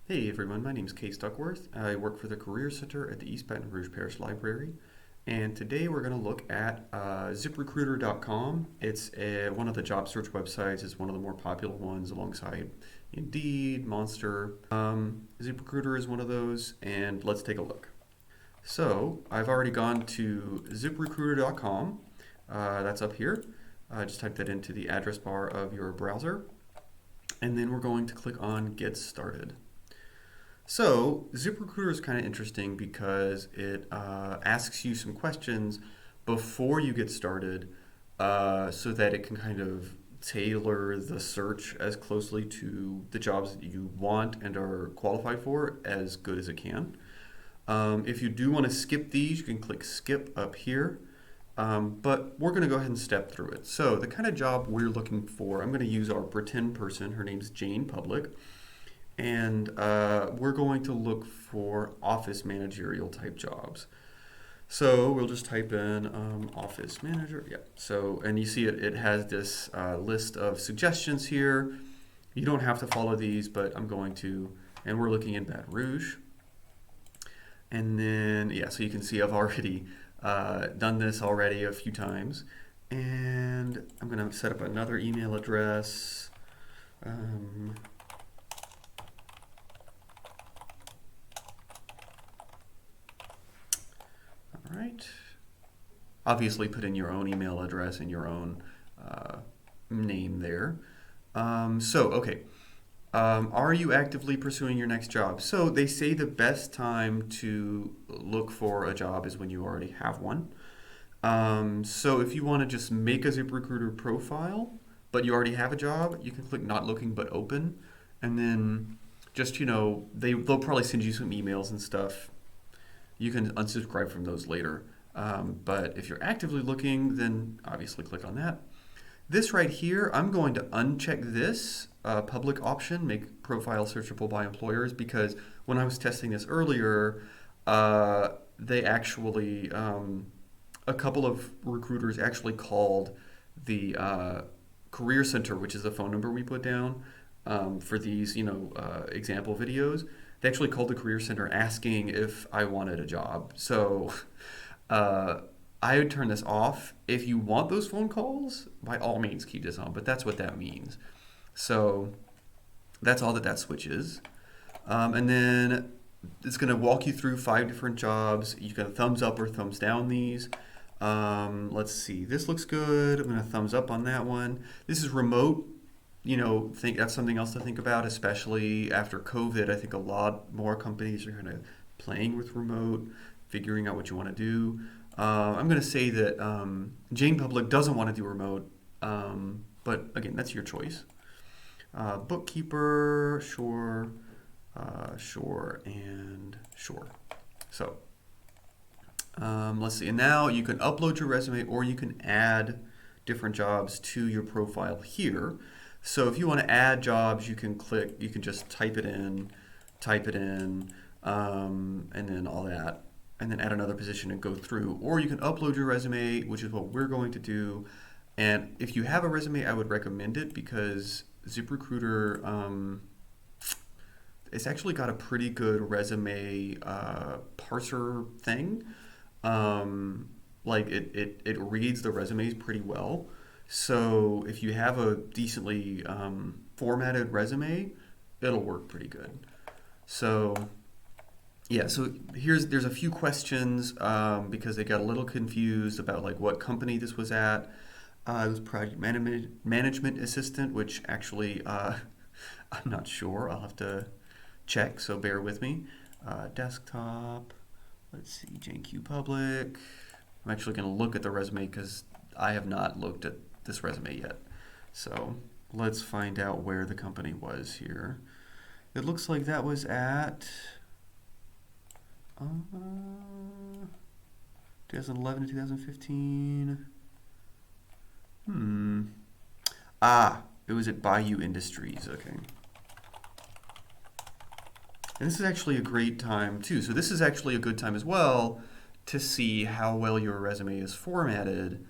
Hey everyone, my name is Case Duckworth. I work for the Career Center at the East Baton Rouge Parish Library. And today we're going to look at ZipRecruiter.com. One of the job search websites. It's one of the more popular ones alongside Indeed, Monster. ZipRecruiter is one of those, and let's take a look. So I've already gone to ZipRecruiter.com. That's up here. Just type that into the address bar of your browser. And then we're going to click on Get Started. So ZipRecruiter is kind of interesting because it asks you some questions before you get started so that it can kind of tailor the search as closely to the jobs that you want and are qualified for as good as it can. If you do want to skip these, you can click skip up here. But we're going to go ahead and step through it. So the kind of job we're looking for, I'm going to use our pretend person. Her name's Jane Public. And we're going to look for office managerial type jobs. So we'll just type in office manager. Yeah. So, and you see it has this list of suggestions here. You don't have to follow these, but I'm going to. And we're looking in Baton Rouge. And then, yeah, so you can see I've already done this already a few times. And I'm going to set up another email address. All right. Obviously, put in your own email address and your own name there. Okay. Are you actively pursuing your next job? So they say the best time to look for a job is when you already have one. So if you want to just make a ZipRecruiter profile, but you already have a job, you can click Not Looking But Open, and then just they'll probably send you some emails and stuff. You can unsubscribe from those later. But if you're actively looking, then obviously click on that. This right here, I'm going to uncheck this public option, make profile searchable by employers, because when I was testing this earlier, they actually, a couple of recruiters actually called the Career Center, which is the phone number we put down for these, example videos. They actually called the Career Center asking if I wanted a job. So I would turn this off. If you want those phone calls, by all means keep this on, but that's what that means. So that's all that switch is. And then it's going to walk you through 5 different jobs. You can thumbs up or thumbs down these. Let's see. This looks good. I'm going to thumbs up on that one. This is remote. Think that's something else to think about, especially after COVID. I think a lot more companies are kind of playing with remote, figuring out what you want to do. I'm going to say that Jane Public doesn't want to do remote, but again, that's your choice. Bookkeeper, sure, and sure. So let's see. And now you can upload your resume or you can add different jobs to your profile here. So if you want to add jobs, you can just type it in, and then all that, and then add another position and go through. Or you can upload your resume, which is what we're going to do. And if you have a resume, I would recommend it because ZipRecruiter, it's actually got a pretty good resume parser thing. It reads the resumes pretty well. So if you have a decently formatted resume, it'll work pretty good. So yeah, so there's a few questions because they got a little confused about like what company this was at. It was project management assistant, which actually I'm not sure. I'll have to check, so bear with me. Desktop. Let's see, JQ Public. I'm actually going to look at the resume because I have not looked at this resume yet. So let's find out where the company was here. It looks like that was at 2011 to 2015. It was at Bayou Industries. Okay. And this is actually a great time too. So this is actually a good time as well to see how well your resume is formatted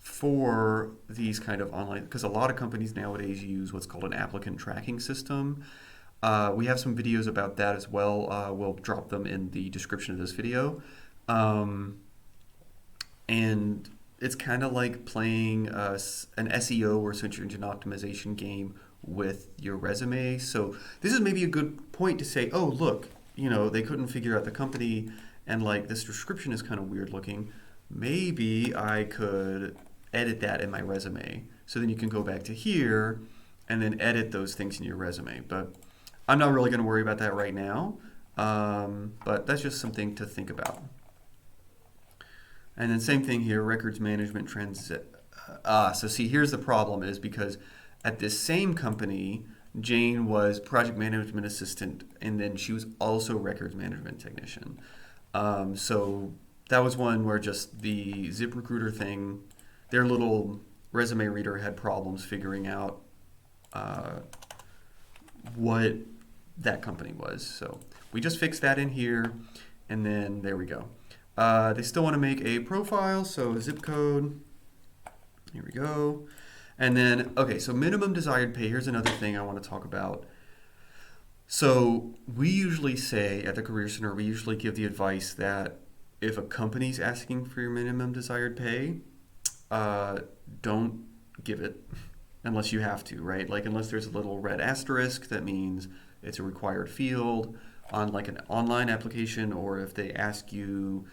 for these kind of online, because a lot of companies nowadays use what's called an applicant tracking system. We have some videos about that as well. We'll drop them in the description of this video. Um, and it's kind of like playing an SEO or search engine optimization game with your resume. So this is maybe a good point to say, oh, look, they couldn't figure out the company, and like this description is kind of weird looking. Maybe I could edit that in my resume. So then you can go back to here and then edit those things in your resume. But I'm not really going to worry about that right now. But that's just something to think about. And then same thing here, records management trends. So see, here's the problem is because at this same company, Jane was project management assistant, and then she was also records management technician. So that was one where just the ZipRecruiter thing, their little resume reader had problems figuring out what that company was. So we just fixed that in here, and then there we go. They still want to make a profile, so zip code. Here we go. And then, okay, so minimum desired pay. Here's another thing I want to talk about. So we usually say at the Career Center, we usually give the advice that if a company's asking for your minimum desired pay, don't give it unless you have to, right? Like unless there's a little red asterisk that means it's a required field on like an online application, or if they ask you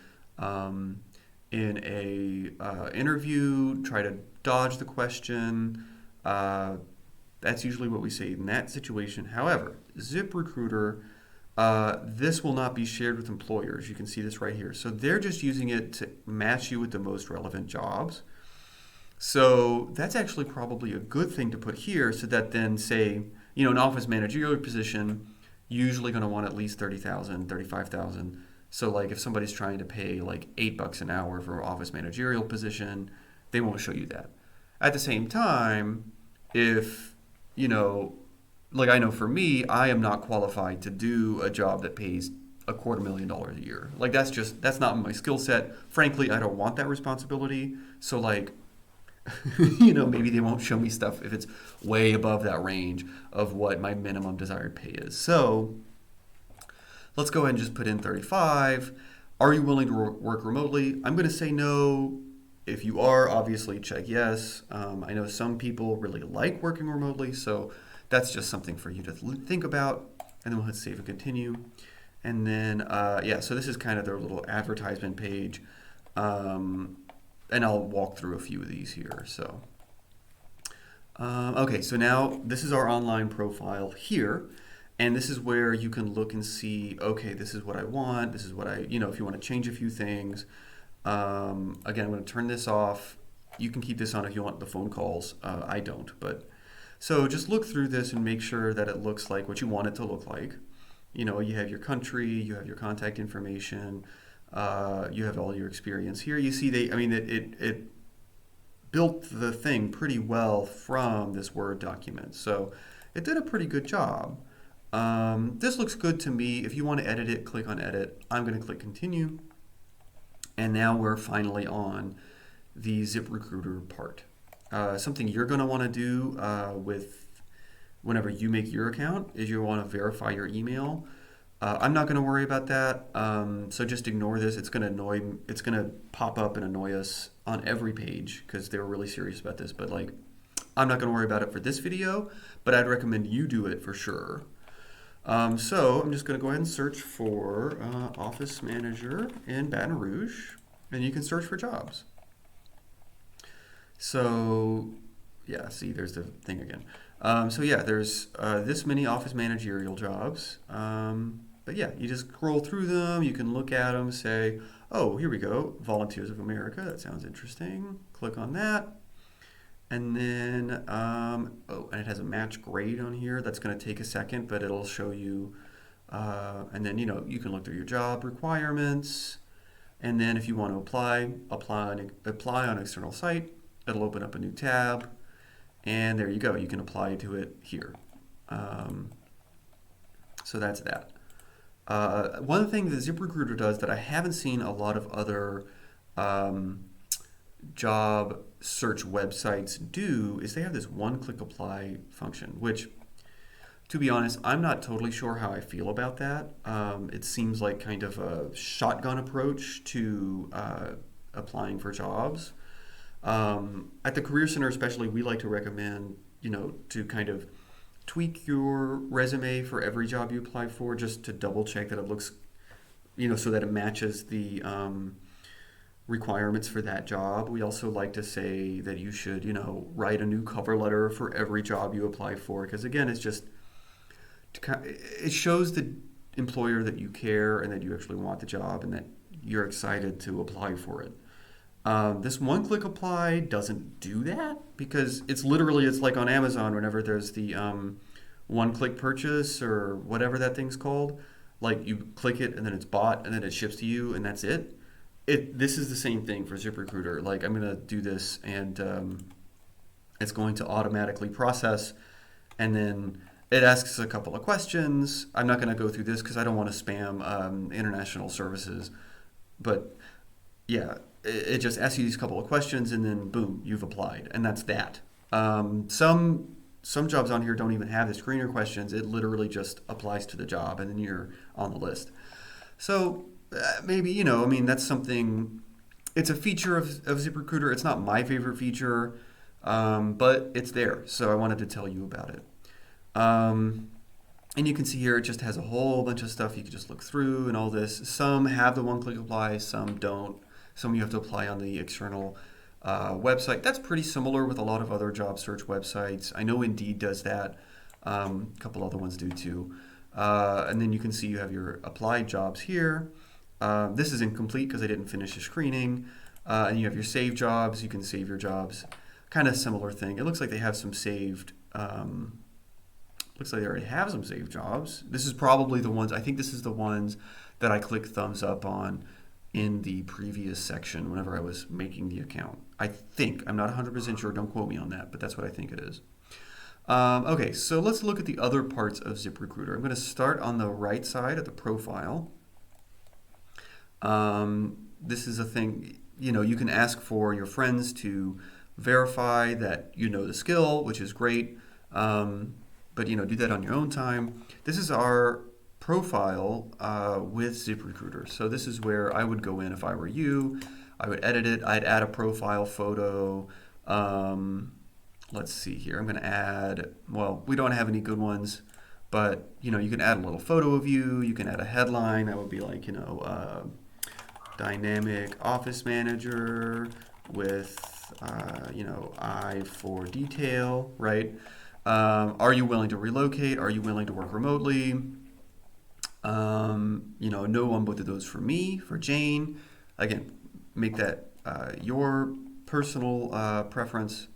in a interview, try to dodge the question. That's usually what we say in that situation. However, ZipRecruiter, this will not be shared with employers. You can see this right here. So they're just using it to match you with the most relevant jobs. So that's actually probably a good thing to put here, so that then say, an office managerial position, usually going to want at least 30,000, 35,000. So like if somebody's trying to pay like $8 an hour for an office managerial position, they won't show you that. At the same time, if, like I know for me, I am not qualified to do a job that pays $250,000 a year. Like that's not my skill set. Frankly, I don't want that responsibility. So like, maybe they won't show me stuff if it's way above that range of what my minimum desired pay is. So let's go ahead and just put in 35. Are you willing to work remotely? I'm going to say no. If you are, obviously check yes. I know some people really like working remotely, so that's just something for you to think about. And then we'll hit save and continue. And then, so this is kind of their little advertisement page. And I'll walk through a few of these here. So, okay, so now this is our online profile here. And this is where you can look and see, okay, this is what I want. This is what if you want to change a few things. Again, I'm going to turn this off. You can keep this on if you want the phone calls. I don't, but so just look through this and make sure that it looks like what you want it to look like. You have your country, you have your contact information, you have all your experience here. You see, it built the thing pretty well from this Word document, so it did a pretty good job. This looks good to me. If you want to edit it, click on Edit. I'm going to click Continue. And now we're finally on the ZipRecruiter part. Something you're going to want to do whenever you make your account is you want to verify your email. I'm not going to worry about that, so just ignore this. It's going to pop up and annoy us on every page because they were really serious about this. But like, I'm not going to worry about it for this video, but I'd recommend you do it for sure. So I'm just going to go ahead and search for office manager in Baton Rouge, and you can search for jobs. So yeah, see, there's the thing again. There's this many office managerial jobs. But yeah, you just scroll through them. You can look at them, say, oh, here we go, Volunteers of America. That sounds interesting. Click on that. And then, and it has a match grade on here. That's going to take a second, but it'll show you. And then, you can look through your job requirements. And then if you want to apply on external site. It'll open up a new tab. And there you go. You can apply to it here. So that's that. One thing that ZipRecruiter does that I haven't seen a lot of other job search websites do is they have this one-click apply function, which To be honest, I'm not totally sure how I feel about that. It seems like kind of a shotgun approach to applying for jobs. At the Career Center, especially, we like to recommend, to kind of tweak your resume for every job you apply for, just to double check that it looks, so that it matches the requirements for that job. We also like to say that you should, write a new cover letter for every job you apply for, because again, it shows the employer that you care and that you actually want the job and that you're excited to apply for it. This one-click apply doesn't do that because it's like on Amazon whenever there's the one-click purchase or whatever that thing's called. Like you click it and then it's bought and then it ships to you and that's it. This is the same thing for ZipRecruiter. Like I'm gonna do this and it's going to automatically process and then it asks a couple of questions. I'm not going to go through this because I don't want to spam international services. But yeah, it just asks you these couple of questions and then boom, you've applied. And that's that. Some jobs on here don't even have the screener questions. It literally just applies to the job and then you're on the list. So maybe, that's something, it's a feature of ZipRecruiter. It's not my favorite feature, but it's there. So I wanted to tell you about it. And you can see here it just has a whole bunch of stuff you can just look through and all this. Some have the one-click apply, some don't. Some you have to apply on the external website. That's pretty similar with a lot of other job search websites. I know Indeed does that. A couple other ones do too. And then you can see you have your applied jobs here. This is incomplete because I didn't finish the screening. And you have your saved jobs. You can save your jobs. Kind of similar thing. It looks like they have some saved. Looks like they already have some saved jobs. This is probably the ones. I think this is the ones that I clicked thumbs up on in the previous section whenever I was making the account. I think. I'm not 100% sure. Don't quote me on that, but that's what I think it is. Okay, so let's look at the other parts of ZipRecruiter. I'm going to start on the right side of the profile. This is a thing, you can ask for your friends to verify that you know the skill, which is great. But do that on your own time. This is our profile with ZipRecruiter. So this is where I would go in if I were you. I would edit it. I'd add a profile photo. Let's see here. I'm going to add, well, we don't have any good ones, but you can add a little photo of you. You can add a headline. That would be like, dynamic office manager with, eye for detail, right? Are you willing to relocate? Are you willing to work remotely? No on both of those for me, for Jane. Again, make that your personal preference.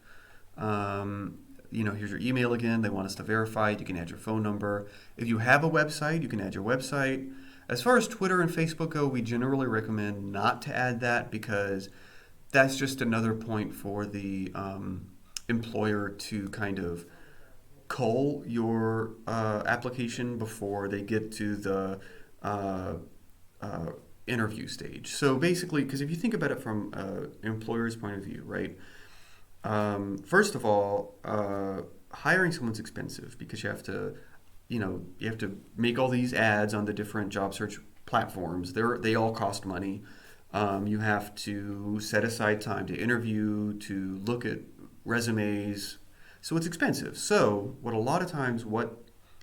Here's your email again. They want us to verify it. You can add your phone number. If you have a website, you can add your website. As far as Twitter and Facebook go, we generally recommend not to add that because that's just another point for the employer to kind of cull your application before they get to the interview stage. So basically, because if you think about it from an employer's point of view, right? First of all, hiring someone's expensive because you have to make all these ads on the different job search platforms. They all cost money. You have to set aside time to interview, to look at resumes. So it's expensive. So what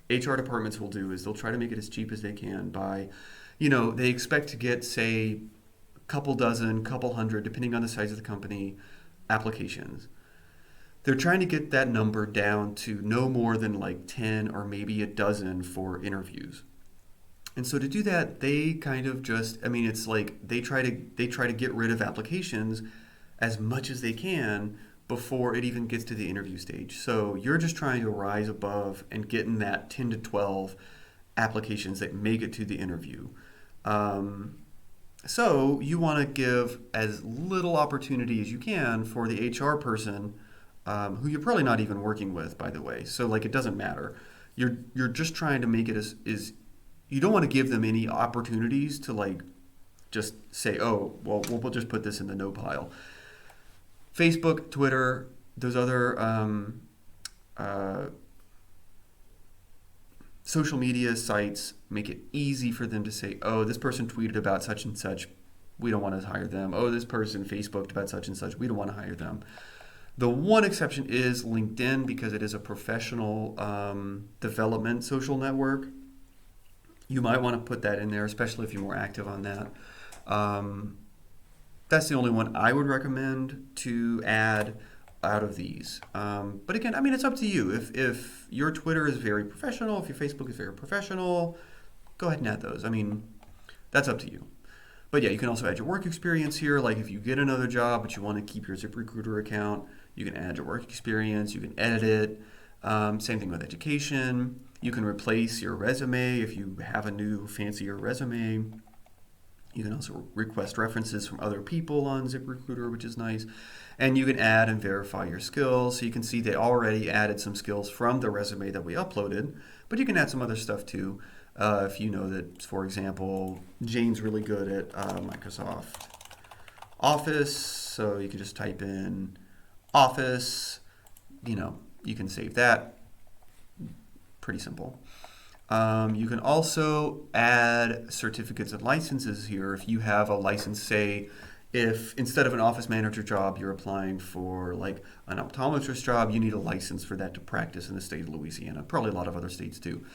HR departments will do is they'll try to make it as cheap as they can by, they expect to get, say, a couple dozen, couple hundred, depending on the size of the company, applications. They're trying to get that number down to no more than like 10 or maybe a dozen for interviews. And so to do that, they kind of it's like they try to get rid of applications as much as they can before it even gets to the interview stage. So you're just trying to rise above and get in that 10 to 12 applications that make it to the interview. So you want to give as little opportunity as you can for the HR person, who you're probably not even working with, by the way. So it doesn't matter. You're just trying to make it as you don't want to give them any opportunities to just say, oh, well, we'll just put this in the no pile. Facebook, Twitter, those other social media sites make it easy for them to say, oh, this person tweeted about such and such, we don't want to hire them. Oh, this person Facebooked about such and such, we don't want to hire them. The one exception is LinkedIn, because it is a professional development social network. You might want to put that in there, especially if you're more active on that. That's the only one I would recommend to add out of these. But again, I mean, it's up to you. If your Twitter is very professional, if your Facebook is very professional, go ahead and add those. I mean, that's up to you. But yeah, you can also add your work experience here. Like if you get another job but you want to keep your ZipRecruiter account, you can add your work experience, you can edit it. Same thing with education. You can replace your resume if you have a new, fancier resume. You can also request references from other people on ZipRecruiter, which is nice. And you can add and verify your skills. So you can see they already added some skills from the resume that we uploaded, but you can add some other stuff too. If you know that, for example, Jane's really good at Microsoft Office, so you can just type in Office, you can save that. Pretty simple. You can also add certificates and licenses here. If you have a license, say, if instead of an office manager job, you're applying for like an optometrist job, you need a license for that to practice in the state of Louisiana, probably a lot of other states too.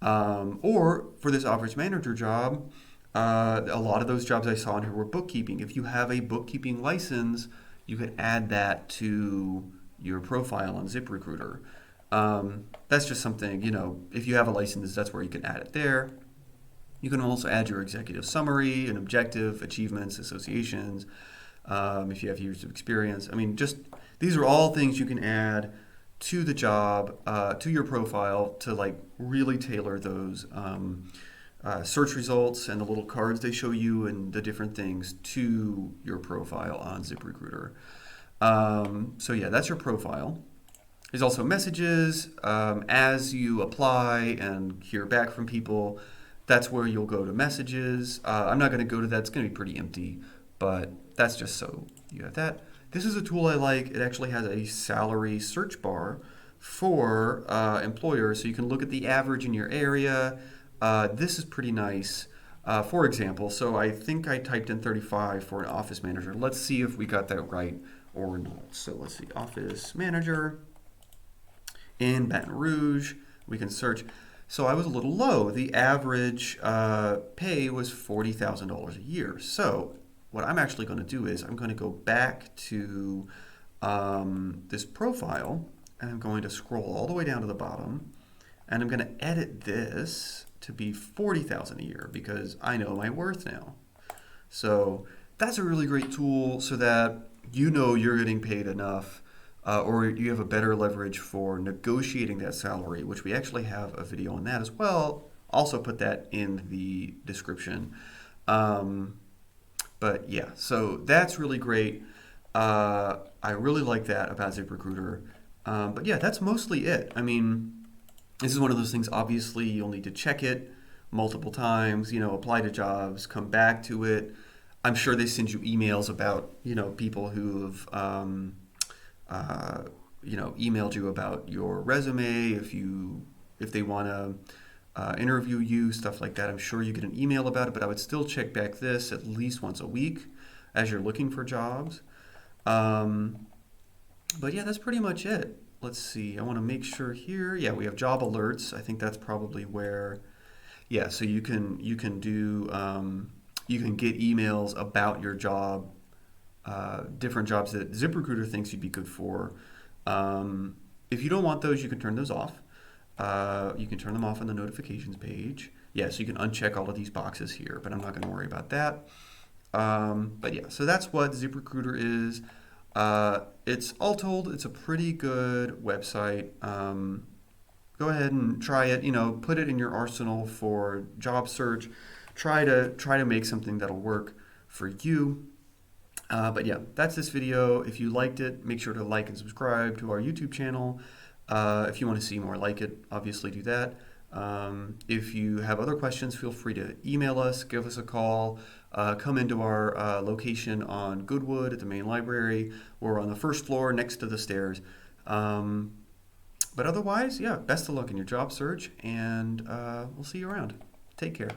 Or for this office manager job, a lot of those jobs I saw in here were bookkeeping. If you have a bookkeeping license, you could add that to your profile on ZipRecruiter. That's just something, if you have a license, that's where you can add it there. You can also add your executive summary and objective, achievements, associations, if you have years of experience. I mean, these are all things you can add to the job, to your profile to like really tailor those search results and the little cards they show you and the different things to your profile on ZipRecruiter. So yeah, that's your profile. There's also messages. As you apply and hear back from people, that's where you'll go to messages. I'm not going to go to that. It's going to be pretty empty, but that's just so you have that. This is a tool I like. It actually has a salary search bar for employers, so you can look at the average in your area. This is pretty nice. For example, so I think I typed in 35 for an office manager. Let's see if we got that right or not. So let's see, office manager in Baton Rouge. We can search. So I was a little low. The average pay was $40,000 a year. So what I'm actually going to do is I'm going to go back to this profile, and I'm going to scroll all the way down to the bottom, and I'm going to edit this to be $40,000 a year because I know my worth now. So that's a really great tool so that you're getting paid enough, or you have a better leverage for negotiating that salary, which we actually have a video on that as well. Also put that in the description. But yeah, so that's really great. I really like that about ZipRecruiter. But yeah, that's mostly it. I mean, this is one of those things, obviously, you'll need to check it multiple times, apply to jobs, come back to it. I'm sure they send you emails about, people who have, emailed you about your resume, if they want to interview you, stuff like that. I'm sure you get an email about it, but I would still check back this at least once a week as you're looking for jobs. But yeah, that's pretty much it. Let's see. I want to make sure here. Yeah, we have job alerts. I think that's probably where. Yeah, so you can do you can get emails about your job, different jobs that ZipRecruiter thinks you'd be good for. If you don't want those, you can turn those off. You can turn them off on the notifications page. Yeah, so you can uncheck all of these boxes here, but I'm not going to worry about that. But yeah, so that's what ZipRecruiter is. It's all told, it's a pretty good website. Go ahead and try it, put it in your arsenal for job search. Try to make something that'll work for you. But yeah, that's this video. If you liked it, make sure to like and subscribe to our YouTube channel. If you want to see more like it, obviously do that. If you have other questions, feel free to email us, give us a call. Come into our location on Goodwood at the main library. We're on the first floor next to the stairs. But otherwise, yeah, best of luck in your job search, and we'll see you around. Take care.